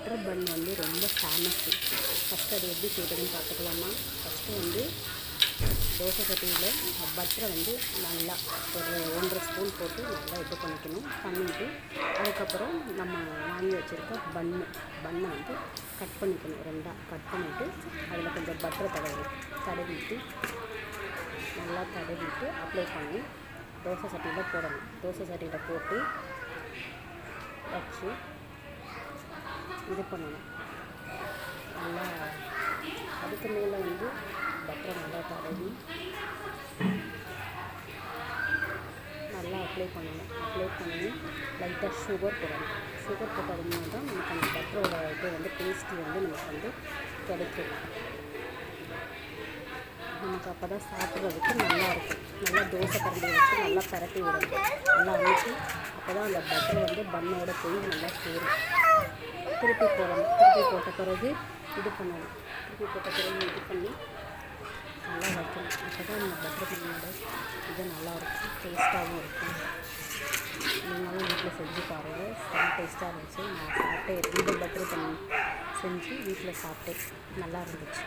Butter bun வந்து ரொம்ப famous. First அது எப்படி செய்கிறதுன்னு பார்த்துக்கலாமா? ஃபஸ்ட்டு வந்து தோசை சட்டியில் பட்டரை வந்து நல்லா ஒரு 1.5 ஸ்பூன் போட்டு நல்லா இது பண்ணிவிட்டு அதுக்கப்புறம் நம்ம வாங்கி வச்சுருக்க பண்ணை வந்து கட் பண்ணிக்கணும். 2ஆக கட் பண்ணிவிட்டு அதில் கொஞ்சம் பட்டரை தடவிட்டு நல்லா தடவிட்டு அப்ளை பண்ணி தோசை சட்டியில் போடணும். தோசை சட்டியில் போட்டு வச்சு இது பண்ணணும். நல்லா அதுக்கு மேலே வந்து பட்டரை நல்லா தடவி நல்லா அப்ளை பண்ணணும். அப்ளை பண்ணி லைட்டாக சுகர் போடணும். சுகர் போட்டதுனா தான் நமக்கு அந்த பட்டரோட இது வந்து டேஸ்ட்டு வந்து நமக்கு வந்து கிடைக்கும். நமக்கு அப்போ தான் சாப்பிட்றதுக்கு நல்லாயிருக்கும். நல்லா தோசை கரண்டியை வச்சு நல்லா பரட்டி விடணும். நல்லா அமுச்சு அப்போ தான் அந்த பட்டர் வந்து பண்ணோட போய் நல்லா சேரும். திருப்பி போடணும். திருப்பி போட்ட பிறகு இது பண்ணணும். திருப்பி போட்ட பிறகு இது பண்ணி நல்லா வைக்கணும். அப்போ தான் அந்த பட்டர் பண்ணோட இது நல்லாயிருக்கும், டேஸ்ட்டாகவும் இருக்கும். நீங்களும் வீட்டில் செஞ்சு பாருங்கள். செம்ம டேஸ்ட்டாக இருந்துச்சு. நான் சாப்பிட்டேன். இந்த பட்டர் பண்ணி செஞ்சு வீட்டில் சாப்பிட்டேன். நல்லா இருந்துச்சு.